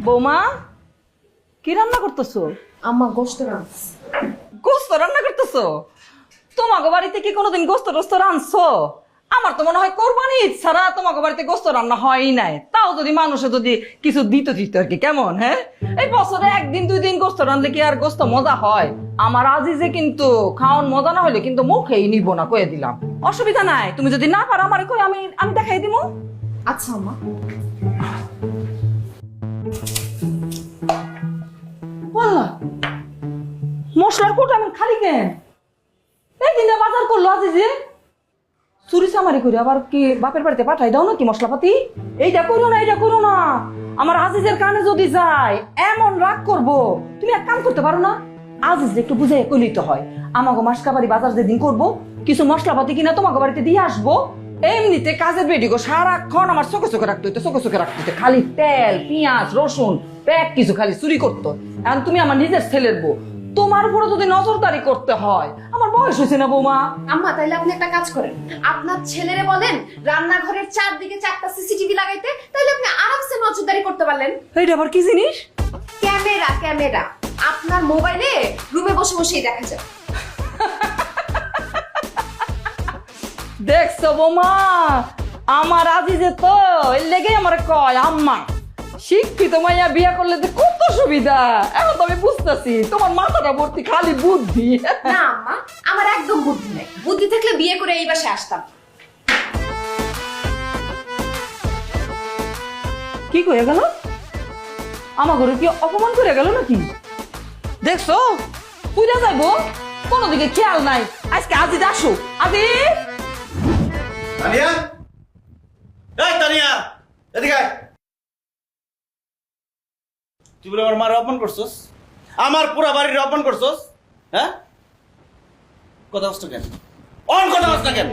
বৌমা কি রান্না করতেছো? আম্মা গোশত রান্না। গোস্ত রান্না করতেছো? তোমাকে বাড়িতে কি কোনোদিন গোস্ত টোস্ত রাঁধছো? আমার তো মনে হয় কোরবানি ঈদ ছাড়া তোমাকে বাড়িতে গোস্ত রান্না হয়ই নাই। তাও যদি মানুষে যদি কিছু দিত আর কি, কেমন? হ্যাঁ, এই বছরে একদিন দুই দিন গোস্ত রাঁধলে কি আর গোস্ত মজা হয়? আমার আজিজে কিন্তু খাওয়ান মজা না হলে কিন্তু মুখেই নিব না, কয়ে দিলাম। অসুবিধা নাই, তুমি যদি না পারো আমার কই, আমি আমি দেখাই দিব। আচ্ছা আম্মা। বললা মশলার কোটা আমি খালি কেন? এই দিনে বাজার করলো আজিজে, চুরি চামারি করে আবার কি বাপের বাড়িতে পাঠাই দাও নাকি মশলাপাতি? এইটা করো না, এইটা করো না। আমার আজিজের কানে যদি যায় এমন রাগ করবো। তুমি এক কাম করতে পারো না, আজিজ একটু বুঝাই কইলেই তো হয়। আমাকে মাসকাবাড়ি বাজার যেদিন করবো কিছু মশলাপাতি কিনা তোমাকে বাড়িতে দিয়ে আসবো। এমনিতে কাজের বেডি গো সারাক্ষণ আমার চোখে চোখে রাখতে হইতো, চোখে চোখে রাখতে হইতো। খালি তেল পেঁয়াজ রসুন প্যাক কিছু খালি চুরি করতো। এখন তুমি আমার নিজের ছেলের বউ, তোমার উপরে যদি নজরদারি করতে হয়, আমার বয়স হয়েছে না বৌমা? আম্মা তাইলে আপনি একটা কাজ করেন, আপনার ছেলেরে বলেন রান্নাঘরের চারদিকে 4টা সিসিটিভি লাগাইতে, তাইলে আপনি আরামসে নজরদারি করতে পারলেন। এইটা আবার কি জিনিস? ক্যামেরা, ক্যামেরা আপনার মোবাইলে রুমে বসে বসেই দেখা যায়। দেখছো বৌমা, আমার আজিজে তো এর লেগে আমার কয় আম্মা শিক্ষিত মাইয়া বিয়া করলে যে কত সুবিধা। এখন তো আমি বুঝতেছি তোমার মাথাটা ভর্তি খালি বুদ্ধি। না আম্মা, আমার একদম বুদ্ধি নাই। বুদ্ধি থাকলে বিয়ে করে এই বাসায় আসতাম। কি কয়ে গেল? আমার ঘরে কি অপমান করে গেল নাকি? দেখছো পুজা যাইবো, কোনো দিকে খেয়াল নাই। আজকে আজিজ আসো। আজিজ, তানিয়া, এই তানিয়া, এদিকে আয়। তুই বলে আমার মার অপমান করছস, আমার পুরা বাড়ির অপমান করছস। হ্যাঁ, কথা হচ্ছে কেন? কথা হচ্ছে কেন?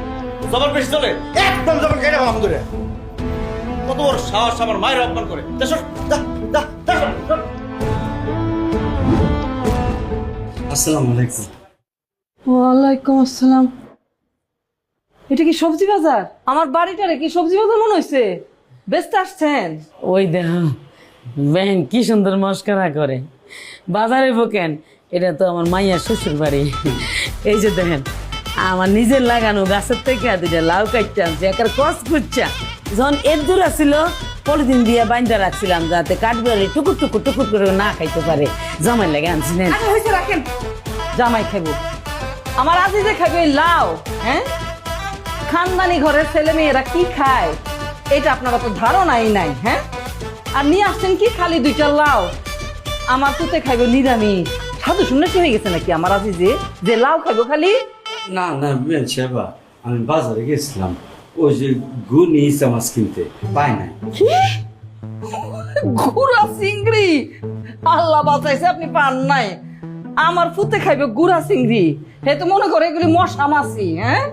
জবর বেশি চলে, একদম জবর কেটে ভাঙ ধরে। কত বড় সাহস আমার মায়ের অপমান করে। আসসালামু আলাইকুম। ওয়ালাইকুম আসসালাম। এটা কি সবজি বাজার? আমার বাড়িটারে কি সবজি বাজার মনে হয়েছে? বেচতে আসছেন? ওই দেখ বেহেন কি সুন্দর মস্করা করে। বাজারে বোকেন, এটা তো আমার মাইয়ার শ্বশুর বাড়ি। এই যে দেখেন আমার নিজের লাগানো গাছের থেকে দুইটা লাউ কাটতে আনছি, একার কস কুচ্চা। যখন এর দূর আসছিল পলিথিন দিয়ে বাইন্দা রাখছিলাম যাতে কাঠবিড়ালি টুকুর টুকুর টুকুর করে না খাইতে পারে। জামাই লাগে আনছি নেন। আচ্ছা হয়েছে, রাখেন। জামাই খাবো, আমার আজিজে খাবে লাউ। হ্যাঁ, খানদানি ঘরের ছেলে মেয়েরা কি খায় এটা আপনার অত ধারণাই নাই। হ্যাঁ, আর নিয়ে আসছেন কি খালি 2টা লাউ। আমার তুতে খাইবো নিরামিষ। সাধু শুনেছি হয়ে গেছে নাকি আমার আজিজে যে লাউ খাইবো খালি? না না বিয়ান সাহেবা, আমি বাজারে গেছিলাম, ওই যে গুনি ইসা মাছ কিনতে পাই নাই। কি গুড়া চিংড়ি? আল্লাহ বাঁচাইছে আপনি পান নাই। আমার ফুতে খাইবে গুড়া চিংড়ি? হে তো মনে করে এগুলি মশা মাছি। হ্যাঁ,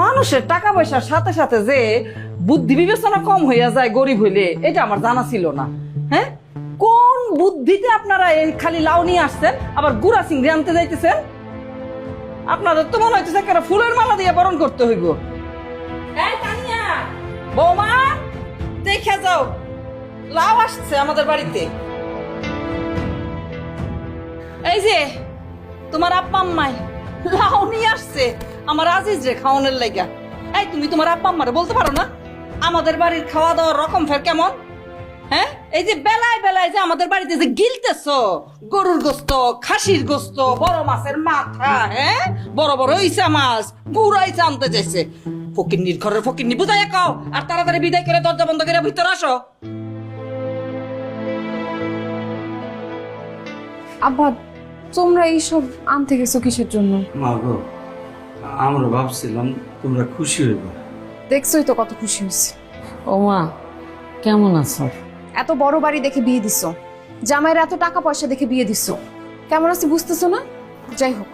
মানুষের টাকা পয়সার সাথে সাথে যে বুদ্ধি বিবেচনা কম হইয়া যায় গরিব হইলে, এটা আমার জানা ছিল না। হ্যাঁ, কোন বুদ্ধিতে আপনারা এই খালি লাউ নিয়ে আসছেন আবার গুড়া চিংড়ি আনতে যাইতেছেন? আপনাদের তো মনে হইতেছে একটা ফুলের মালা দিয়ে বরণ করতে হইব। এই তানিয়া, বৌমা দেখে যাও, লাউ আসছে আমাদের বাড়িতে। এই যে তোমার আব্বা আম্মাই লাউ নিয়ে আসছে আমার আজিজ রে খাওয়ানোর লাগা। এই তুমি তোমার আব্বা আম্মারে বলতে পারো না আমাদের বাড়ির খাওয়া দাওয়ার রকম ফের কেমন? হ্যাঁ, এই যে বেলায় বেলায় যে আমাদের বাড়িতে যে গিলতেছো গরুর গোস্ত, খাসির গোস্ত, বড় মাছের মাথা, হ্যাঁ বড় বড় ইসা মাছ, গুড়াই আনতে চাইছে। ফকিন্নির ঘরের ফকিন্নি বুঝাই কাও, আর তাড়াতাড়ি বিদায় করে দরজা বন্ধ করে ভিতরে আসো। আব্বা তোমরা এইসব আনতে গেছো কিসের জন্য? মা গো, আমরা ভাবছিলাম তোমরা খুশি হইবা। দেখছোই তো কত খুশি হয়েছে। ও মা কেমন আছো? এত বড় বাড়ি দেখে বিয়ে দিছো, জামাইয়ের এত টাকা পয়সা দেখে বিয়ে দিছো, কেমন আছি বুঝতেছো না? যাই হোক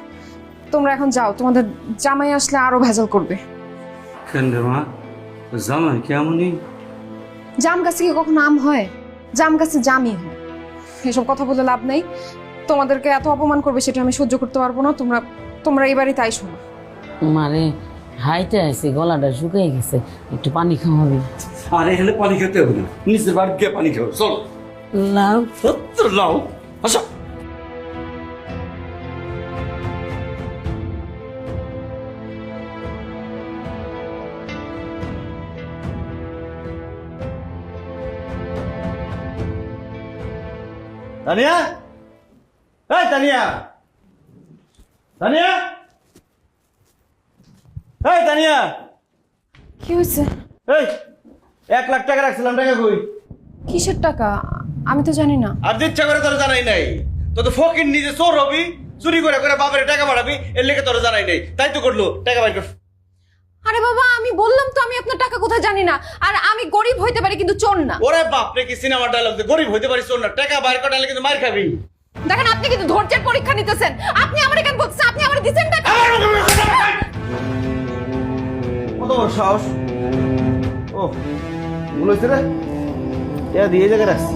তোমরা এখন যাও, তোমাদের জামাই আসলে আরো ভেজাল করবে। কেন রে মা, জামাই কেমনই? জাম গাছে কি কখনো আম হয়? জাম গাছে জামই হয়। এসব কথা বলে লাভ নেই। তোমাদেরকে এত অপমান করবে সেটা আমি সহ্য করতে পারবো না। তোমরা তোমরা এই বাড়িতে আইসো না। মারে হাইটে আছে, গলাটা শুকিয়ে গেছে, একটু পানি খাওয়াবি? আর এখানে পানি খেতে হবে না, নিজের বাড়ি গিয়ে পানি খাও, চল। লাও সত্তর লাও আসো তানিয়া এই তানিয়া তানিয়া এই তানিয়া কি হয়েছে? এই 1 লাখ টাকা রাখছিলাম, টাকা কই? কিসের টাকা? আমি তো জানি না। আর যে ইচ্ছা করে তোর জানাই নাই, তো তো ফকির নিজে চোর হবি, চুরি করে করে বাপের টাকা বাড়াবি, এর লেগে তোর জানাই নাই, তাই তো করলো টাকা বাইর কর। আরে বাবা, আমি বললাম তো আমি আপনার টাকা কোথায় জানি না। আর আমি গরিব হইতে পারি কিন্তু চোর না। ওরে বাপ রে, কি সিনেমা ডায়লগ, গরিব হইতে পারিস চোর না, টাকা বাইর করালে কিন্তু মার খাবি। দেখেন, আপনি কিন্তু ধৈর্যের পরীক্ষা নিতেছেন। আপনি আমার কেন বলছেন? আপনি আমার দিচ্ছেন টাকা। কত বড় সাহস! ও ভুল হয়েছে রে, দিয়ে জায়গায় রাখছি।